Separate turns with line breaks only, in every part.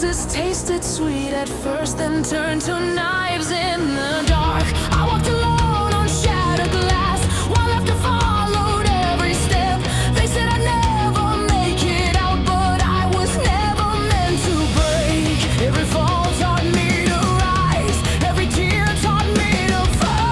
kisses tasted sweet at first, then turned to knives in the dark. I walked alone on shattered glass, while laughter followed every step. They said I'd never make it out, but I was never meant to break. Every fall taught me to rise, every tear taught me to fight.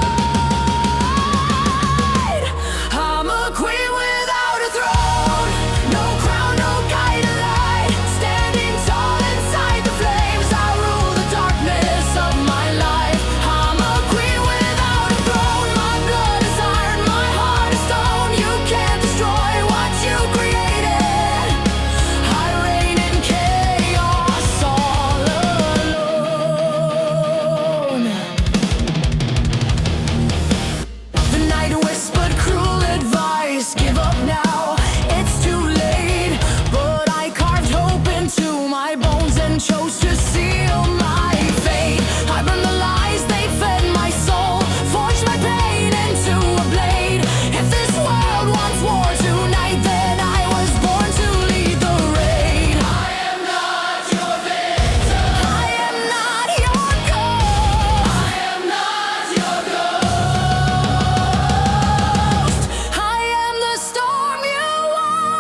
I'm a queen without a throne, no crown, no guiding light. Standing tall inside the flames, I rule the darkness of my life. I'm a queen without a throne, my blood is iron, my heart is stone. You can't destroy what you created. I reign in chaos all alone. The night whispered cruel advice, give up now, it's too late. But I carved hope into my bones and chose to seal my fate. I burned the lies, they fed my soul, forged my pain into a blade. If this world wants war tonight, then I was born to lead the raid. I am not your victim, I am not your ghost, I am not your ghost. I am the storm you walk.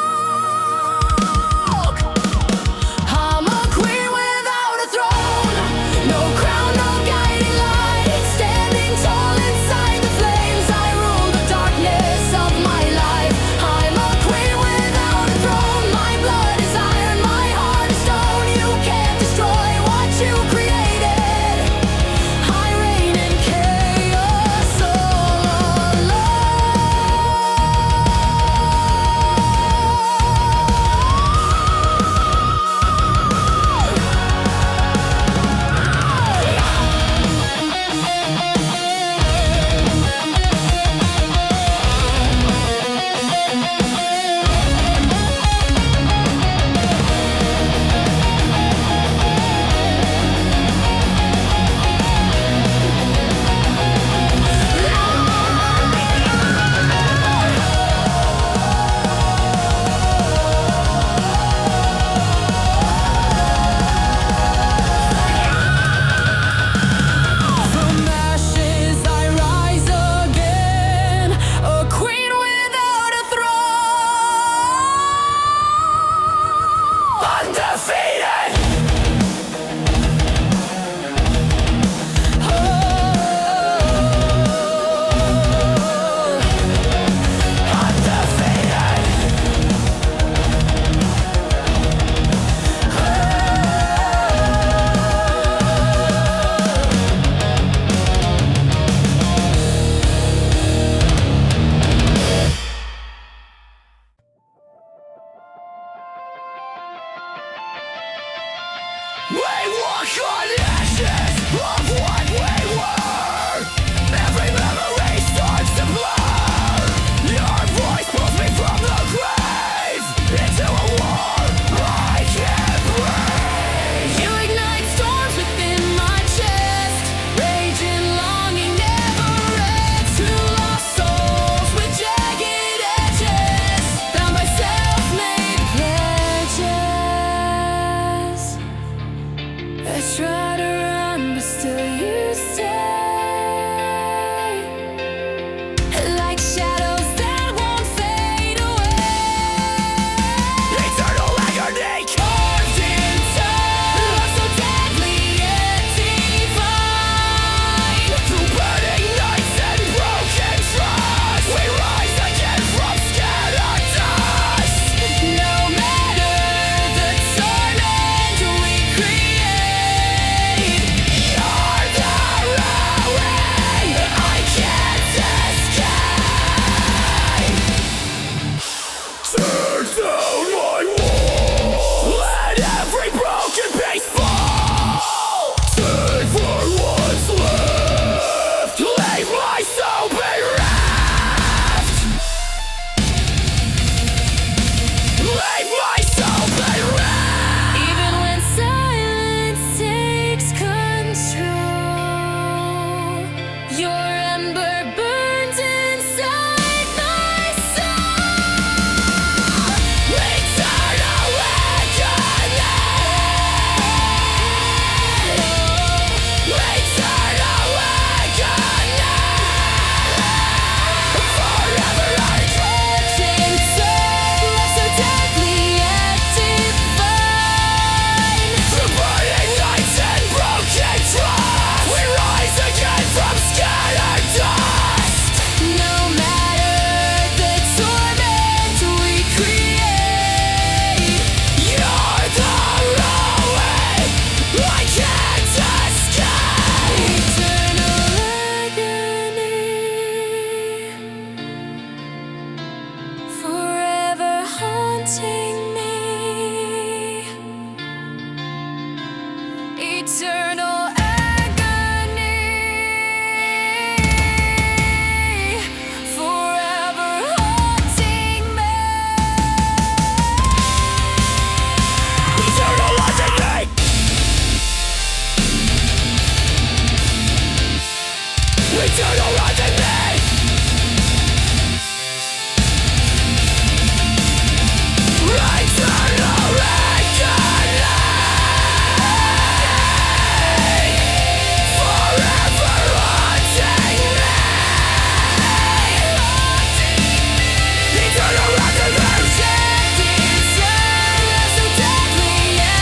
I'm a queen without a throne, no crown, no guiding light. Standing tall inside the flames, I rule the darkness of my life. I'm a queen without a throne, my blood is iron, my heart is stone. You can't destroy what you created. I reign in chaos all From ashes I rise again, a queen without a throne. Undefeated! We walk on the ashes of what we were. Every memory starts to blur. Your voice pulls me from the grave into a war I can't breathe. You ignite storms within my chest, raging longing never ends. Two lost souls with jagged edges, bound by self-made pledges. Let's try to eternal agony, forever haunting me. Eternal haunting me. Eternal haunting me. Eternal agony, forever haunting me.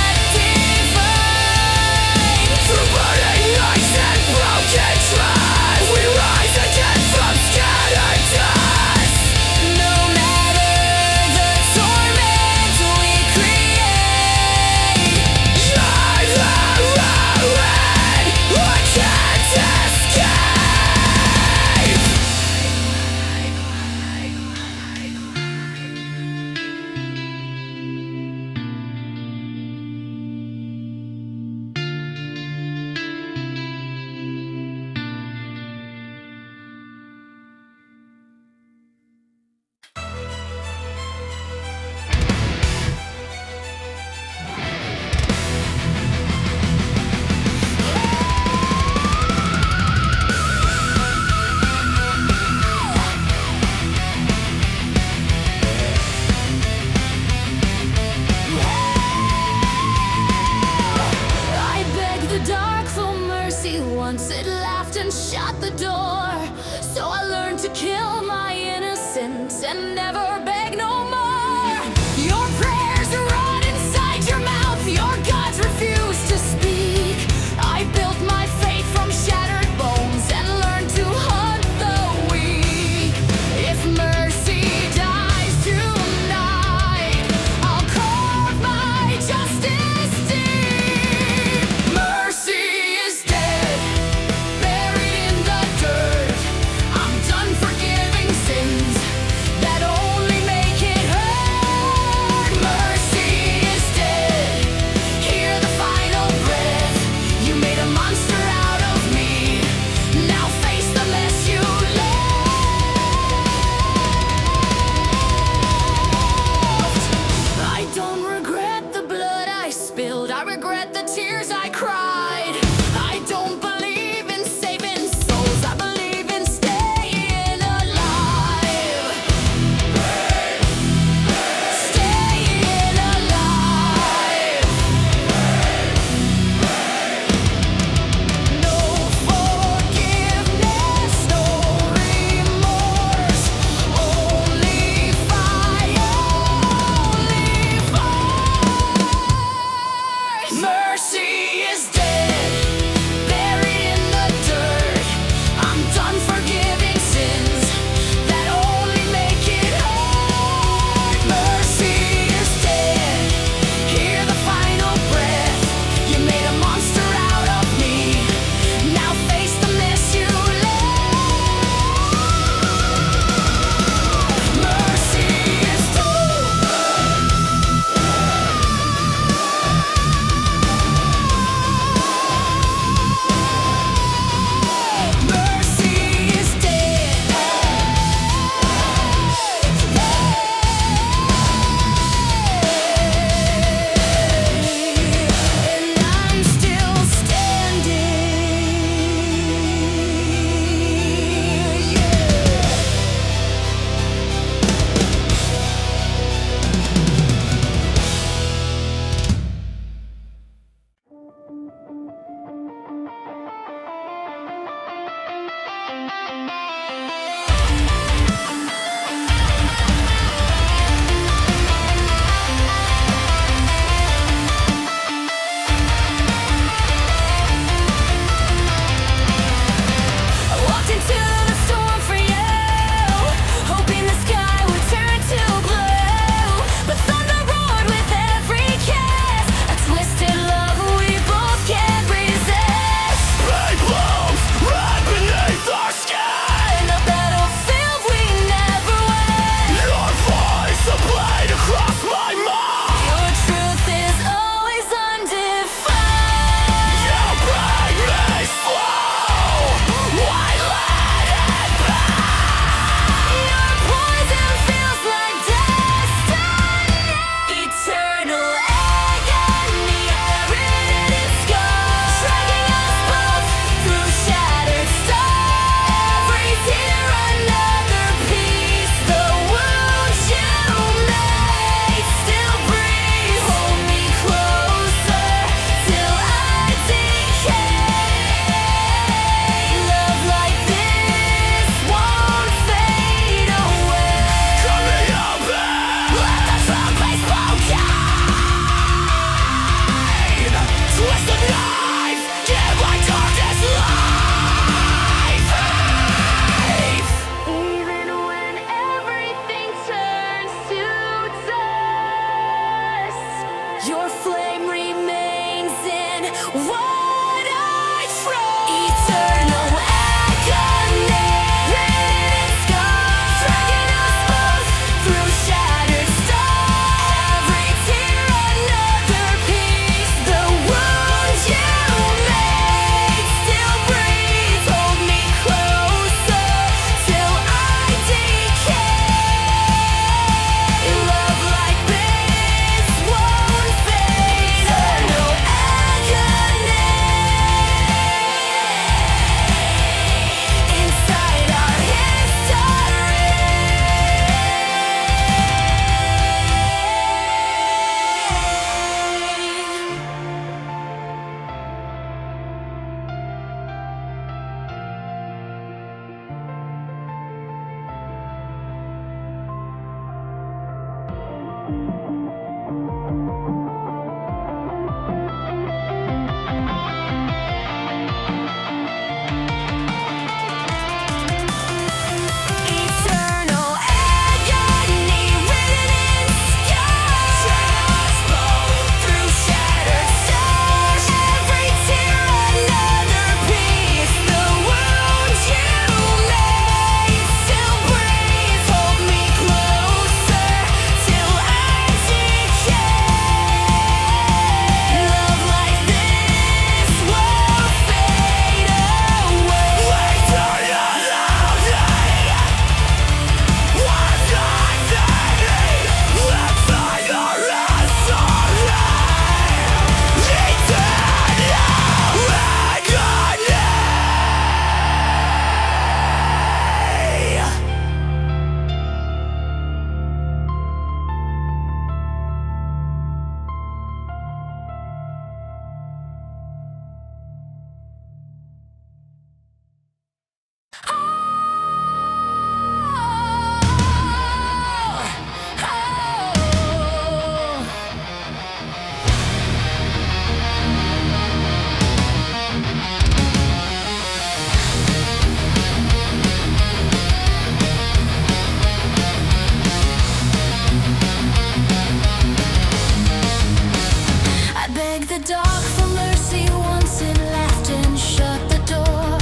begged the dark for mercy once it laughed and shut the door.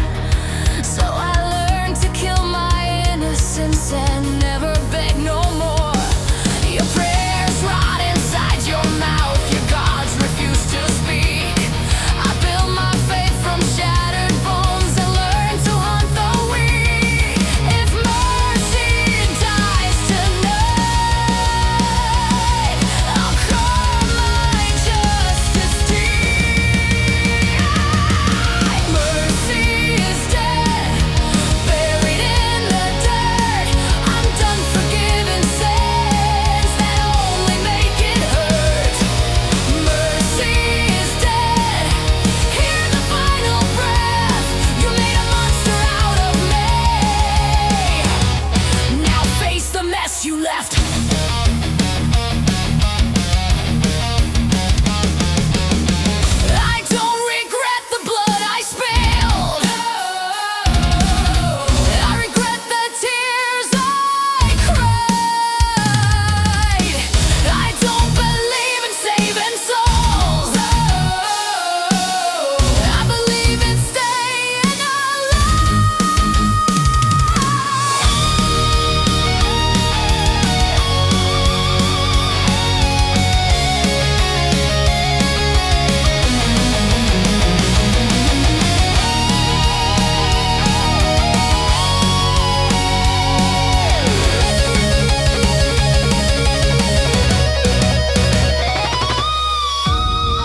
So I learned to kill my innocence and never beg no more. Your prayers rot inside your mouth, your gods refuse to speak. I built my faith from shattered bones and learned to hunt the weak. If mercy dies tonight, I'll call my justice team. Mercy is dead, buried in the dirt. I'm done forgiving sins that only make it hurt. Mercy is dead, hear the final breath. You made a monster out of me. Now face the mess you left. I don't regret the blood I spilled. I regret the tears I cried. I don't believe in saving souls. I believe in staying alive.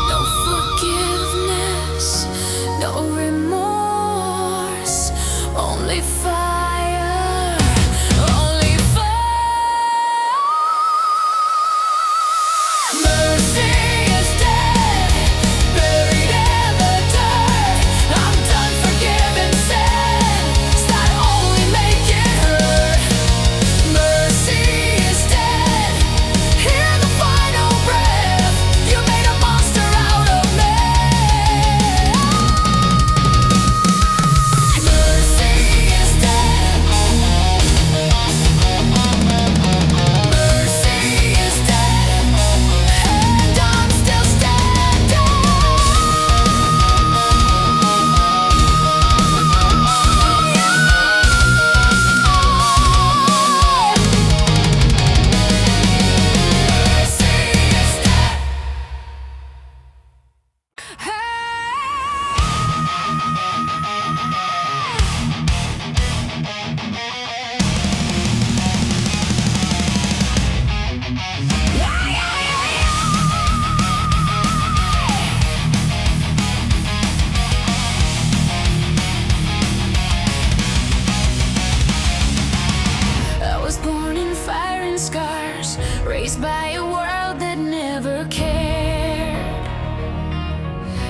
No forgiveness, no remorse, only fire, only fire. Mercy is dead, buried in the dirt. I'm done forgiving sins that only make it hurt. Mercy is dead, hear the final breath. You made a monster out of me. Mercy is dead. Mercy is dead, and I'm still standing. Mercy is dead. I was born in fire and scars, raised by a world that never cared.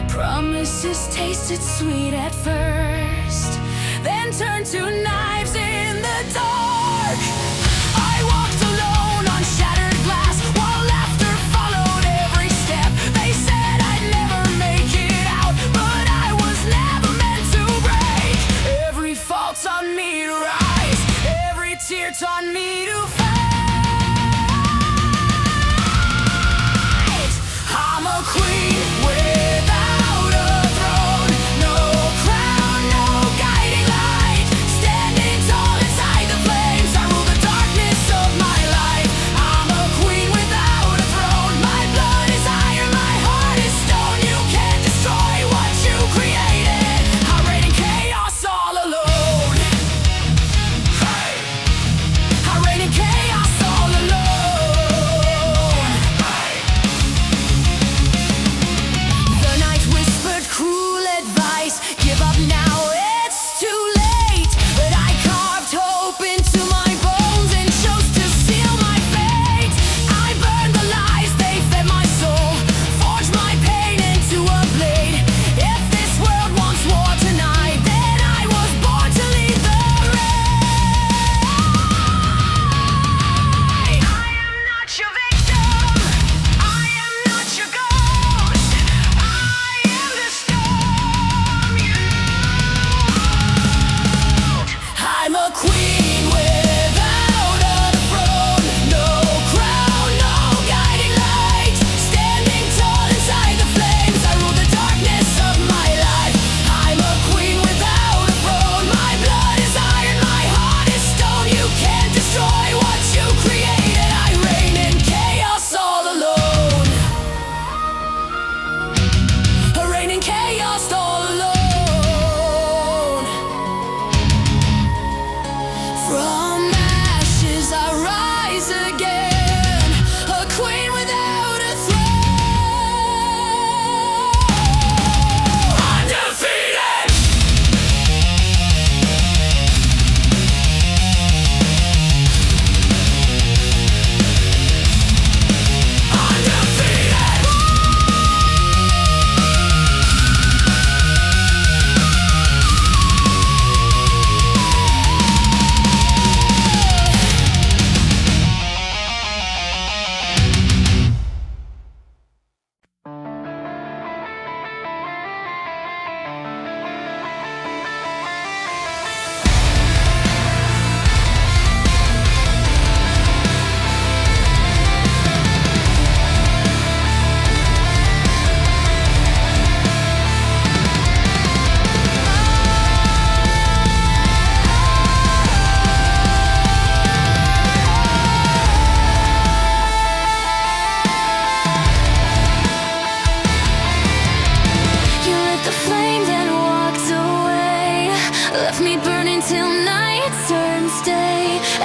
Promises tasted sweet at first, then turned to knives in the dark. I walked alone on shattered glass, while laughter followed every step. They said I'd never make it out, but I was never meant to break. Every fault taught me to rise, every tear taught me to fight. I'm a queen without a throne, no crown, no guiding light. Standing tall inside the flames, I rule the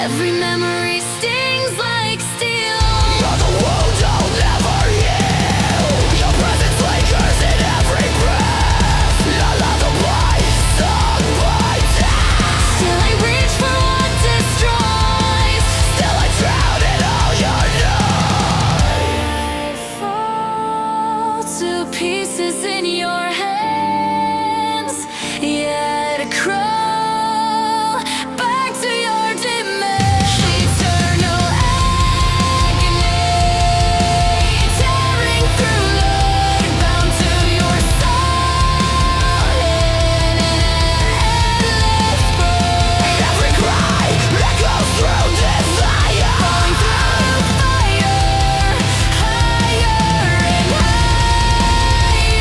Every memory stings like steel. You're the wound I'll never heal. Your presence lingers in every breath. Not lullaby, sung by death. Still I reach for what destroys. Still I drown in all your noise. I fall to pieces in your hands. Yet I crawl back to your dimension. Eternal agony, tearing through light, bound to your soul in an endless burn. Every cry echoes through desire, falling through fire, higher and higher.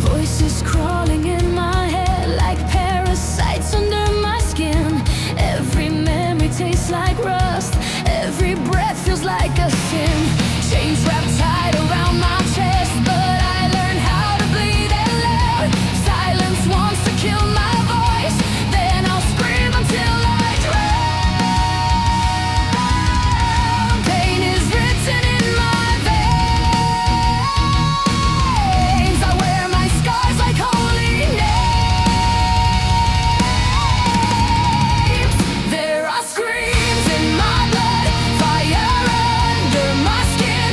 Voices crawling in my head like parasites under my skin. Every memory tastes like rust. Every breath feels like a sin. Chains wrapped tight around my chest, but I learned how to bleed and live. Silence wants to kill my voice, then I'll scream until I drown. Pain is written in my veins. I wear my scars like holy names. There are screams in my blood, fire under my skin.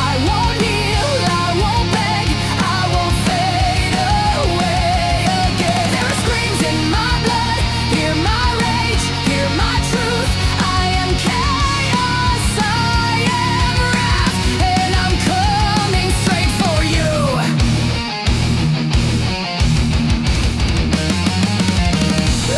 I won't kneel, I won't beg, I won't fade away again. There are screams in my blood, hear my rage, hear my truth. I am chaos, I am wrath, and I'm coming straight for you.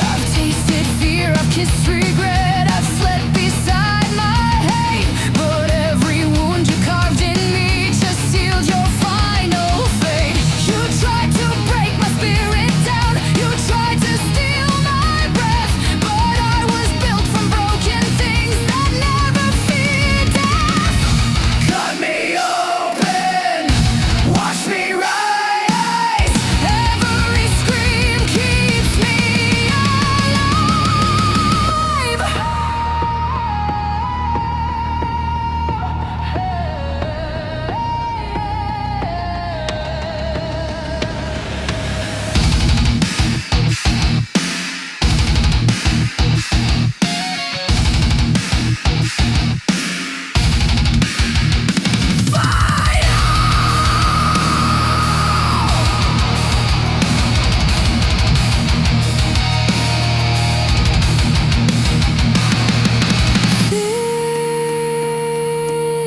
I've tasted fear, I've kissed regret, I've slept beside my hate. But every wound you carved in me just sealed your final fate. You tried to break my spirit down, you tried to steal my breath, but I was built from broken things that never fear death. Cut me open, wash me rise. Every scream keeps me alive.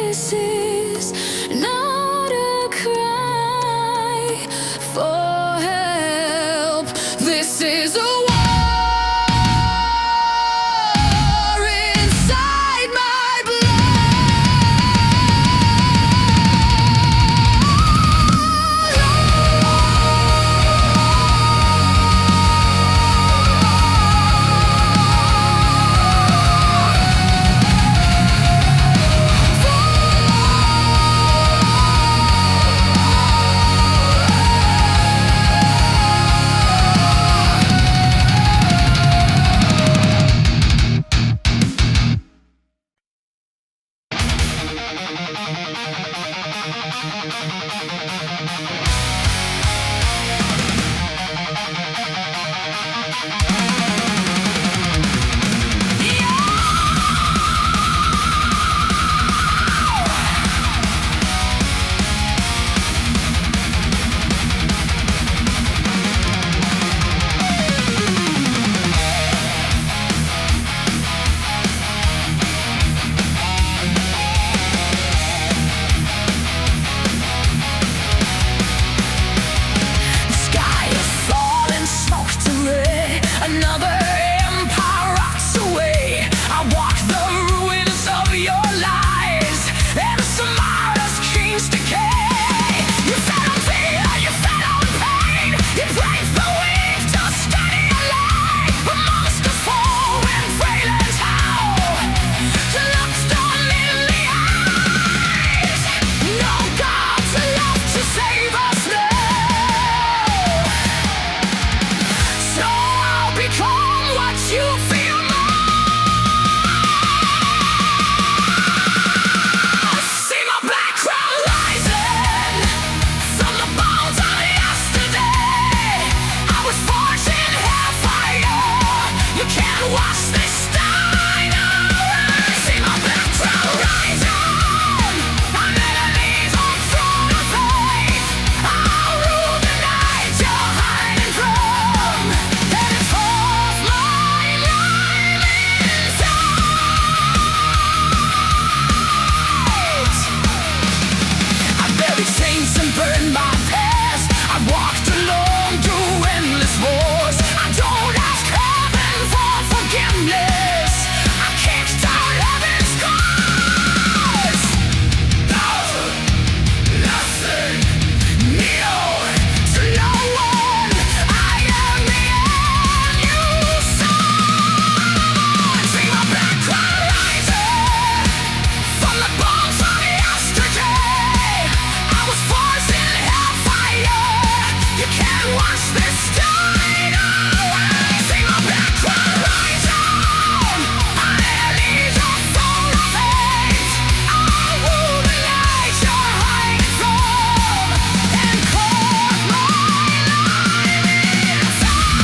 This is not a cry for help. This is a war inside my sky is falling, smoke to red. Another wounds and burn my past. I walked alone through endless wars. I don't ask heaven for forgiveness. I kicked down heaven's scars. Nothing new to no one. I am the end you saw. See my back rising from the bones of yesterday. I was forced in hellfire. You can't wash this stain away. See my back rising. My alleys are full of hate. I will the light you're hiding from and carve my life inside.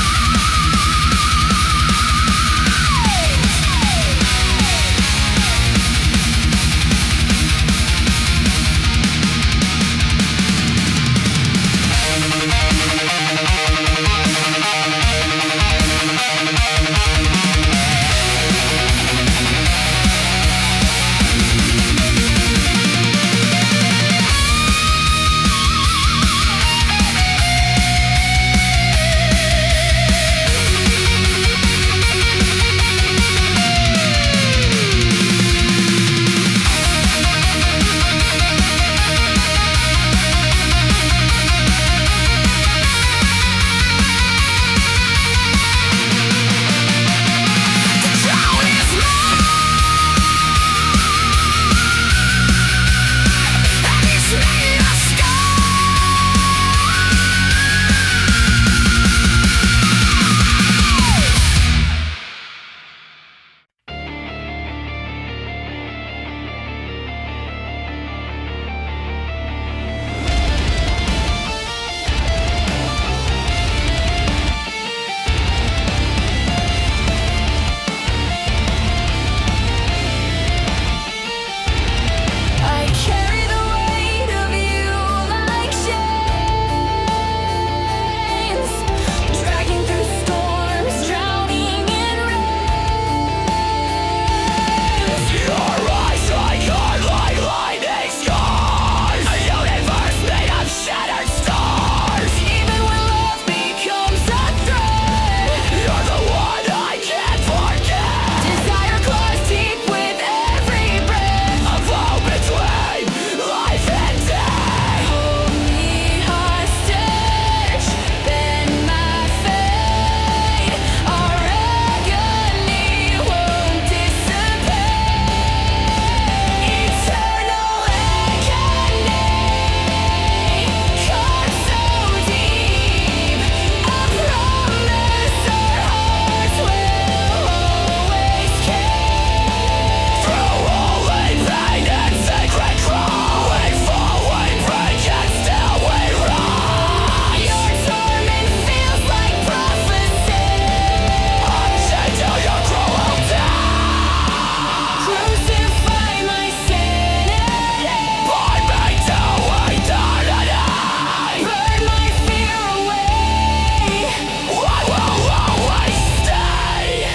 I carry the weight of you like chains, dragging through storms, drowning in rain. Your eyes shine like lightning scars, a universe made of shattered stars. Even when love becomes a threat, you're the one I can't forget. Desire claws deep with every breath, a flow between life and death. Hold me hostage, bend my fate. Our agony won't dissipate. Eternal agony, cut so deep. A promise our hearts will always keep. Through holy pain and sacred crawl, we fall, we break, and still we rise. Your torment feels like prophecy. Unchained to your cruelty. Crucify my sanity. Bind me to eternity. Burn my fear away. I will always stay.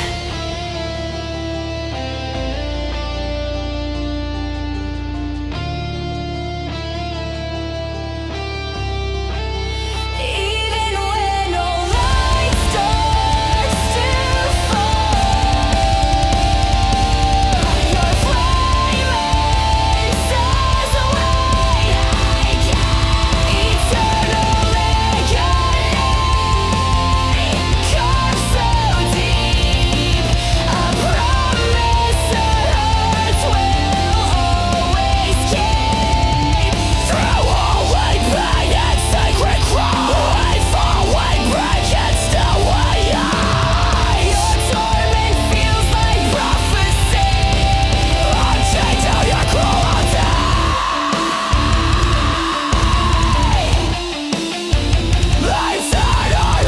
Even when all light starts to fall, your flame says away. Eternal agony, carved so deep. A promise our hearts will always keep. Through holy pain and sacred crawl, we fall, we break, and still we rise. Your torment feels like prophecy. Unchained to your cruelty. Life's eternal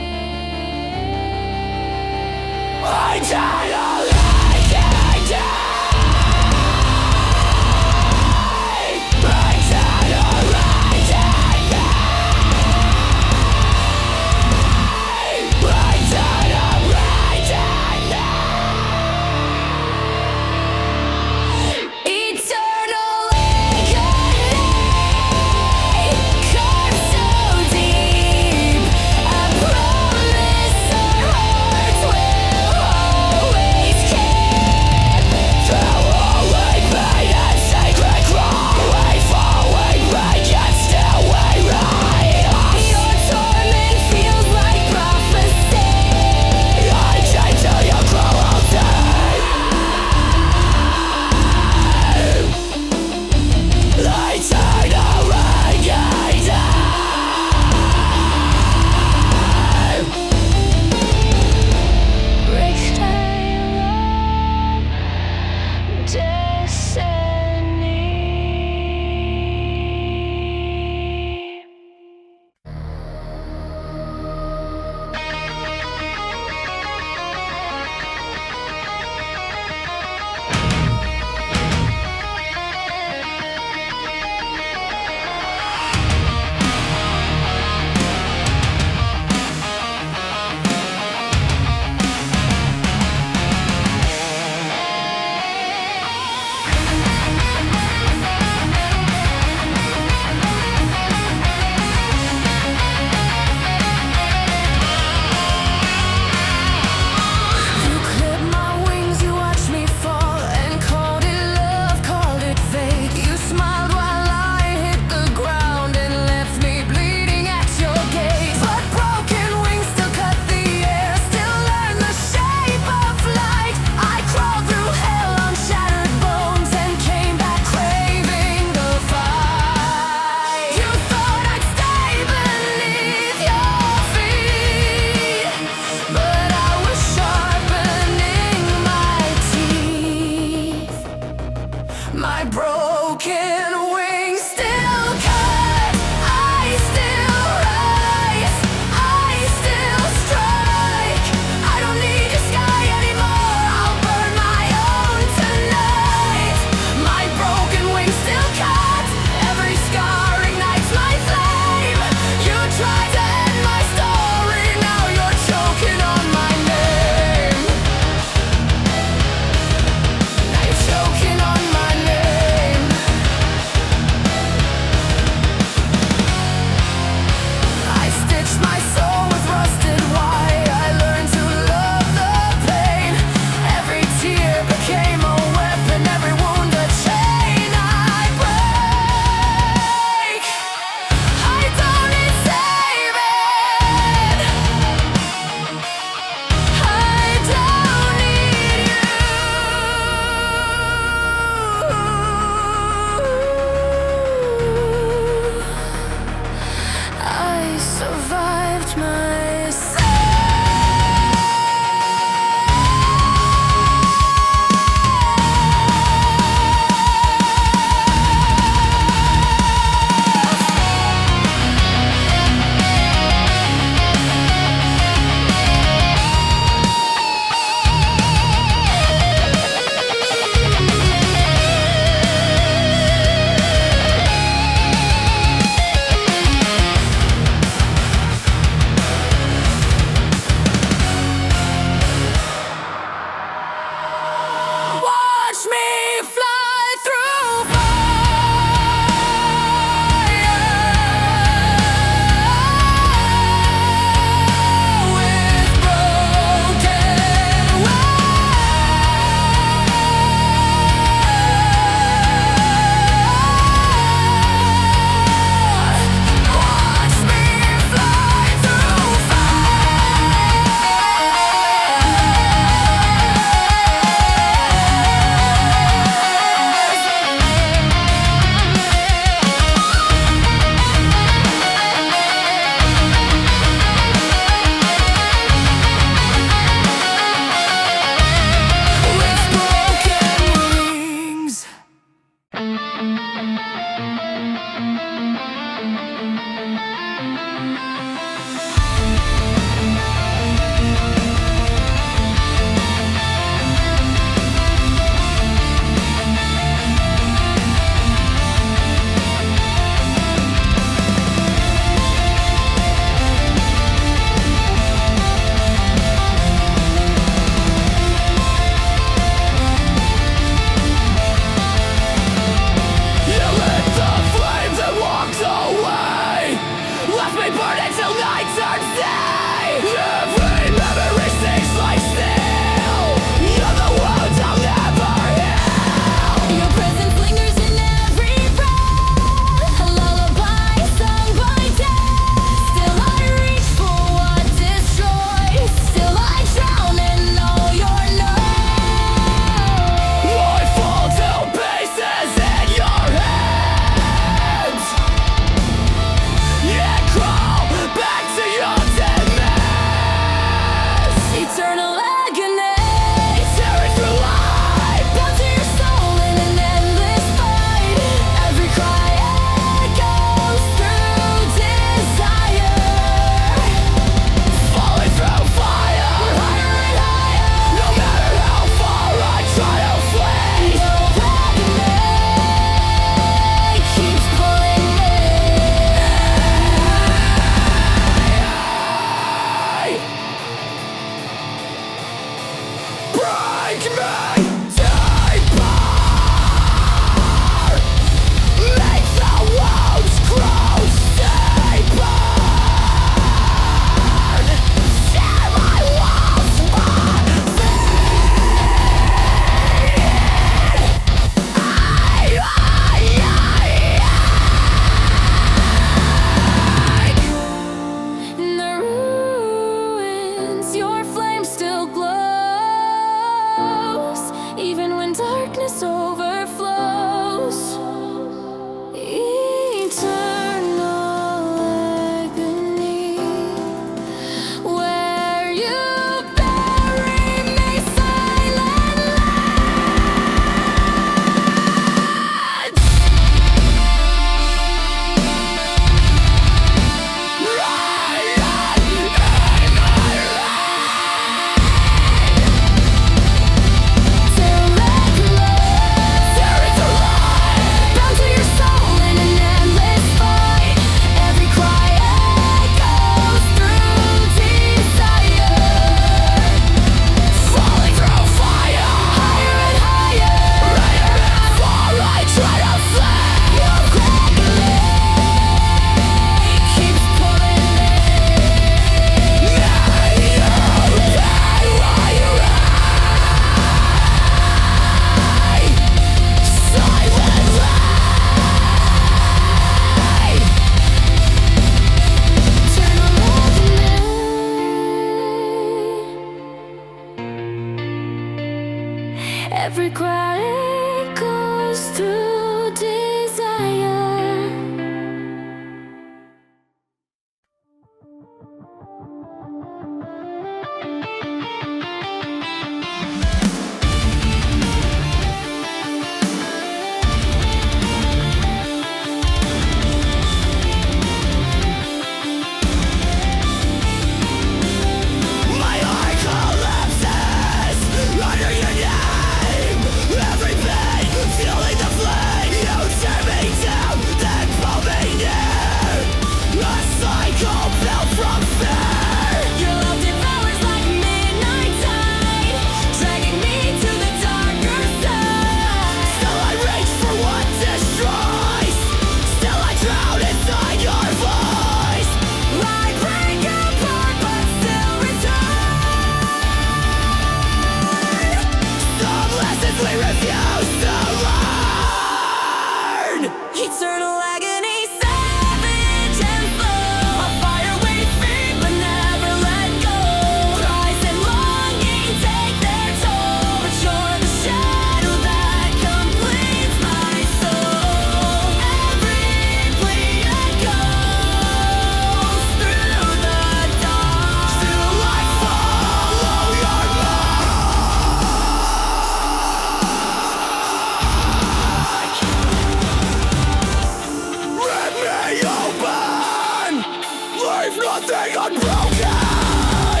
being unbroken.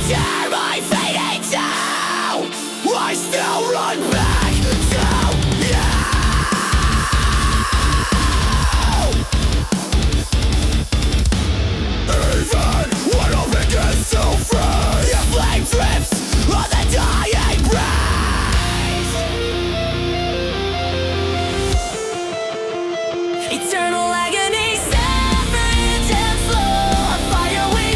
Tear my fate in two. I still run back to you. Even when all begins to freeze, your flame drips on the dying breeze. Eternal agony, separate and flow. A fire we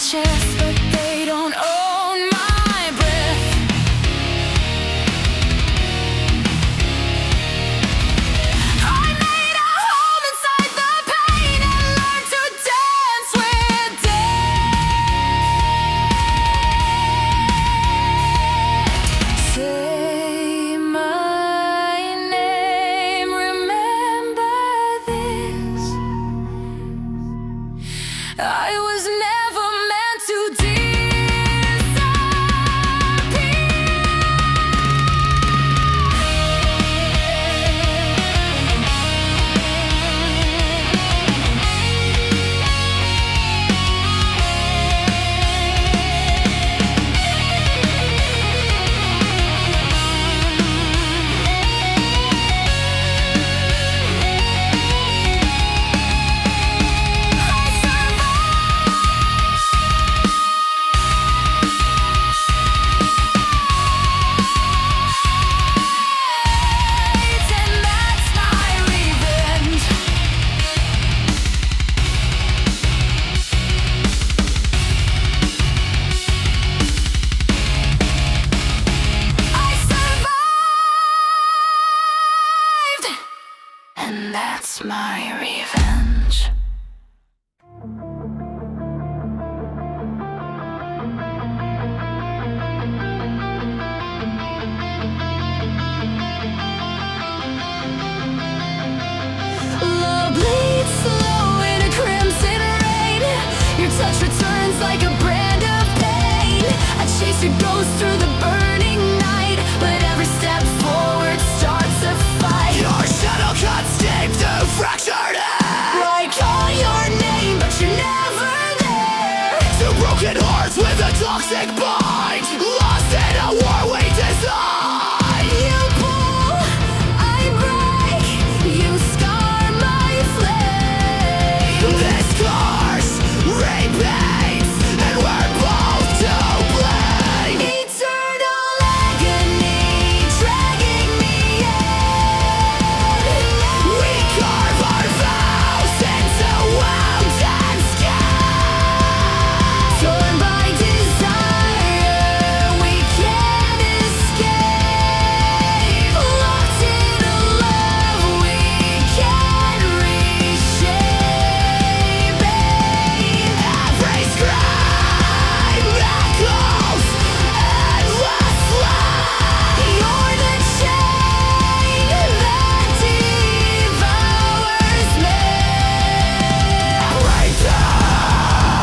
chest, but they don't own my breath. I made a home inside the pain and learned to dance with death. Say my name, remember this. I was never meant to and that's my revenge. Love bleeds slow in a crimson rain. Your touch returns like a brand of pain. I chase your ghost through the burning night, but every step forward starts a fight. Your shadow cuts deep through fractured air. I call your name, but you're never there. Two broken hearts with a toxic bind, lost in a war we design. You pull, I break. You scar my flame. This curse repeats, and we're both to blame. Eternal agony dragging me in. We carve our vows into wounds and skin. Torn by desire, we can't escape. Locked in a love we can't reshape. Every scream echoes endlessly. You're the chain that devours me. Break down,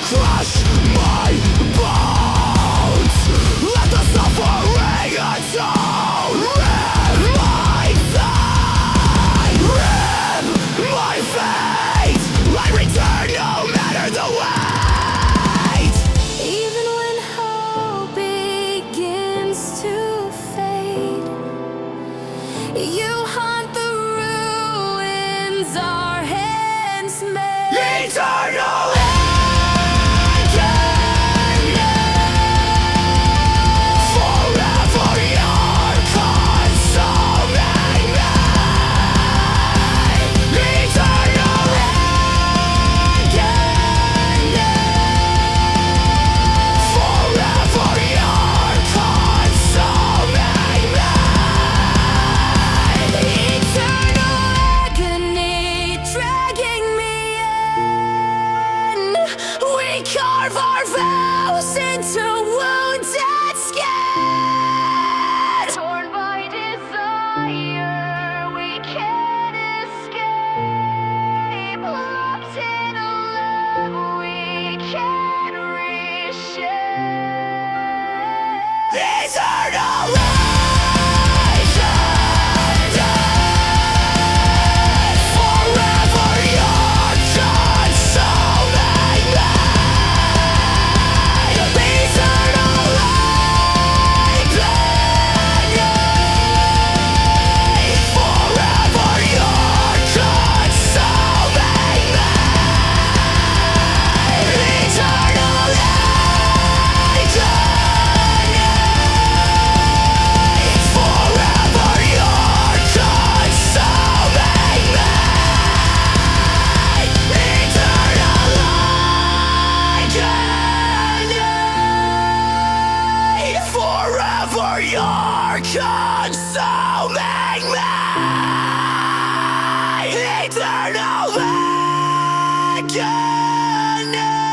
crush my bones. Let the suffering atone. Rip my fate, rip my fate. I return no matter the weight. Even when hope begins to fade, you haunt the ruins our hands made. Eternal agony. Forever you're consuming me. Eternal agony. Forever you're consuming me. Eternal agony dragging me in. We carve our vows into wounded skin. Torn by desire, we can't escape. Locked in a love we can't reshape. Eternal forever you're consuming me. Eternal reckoning.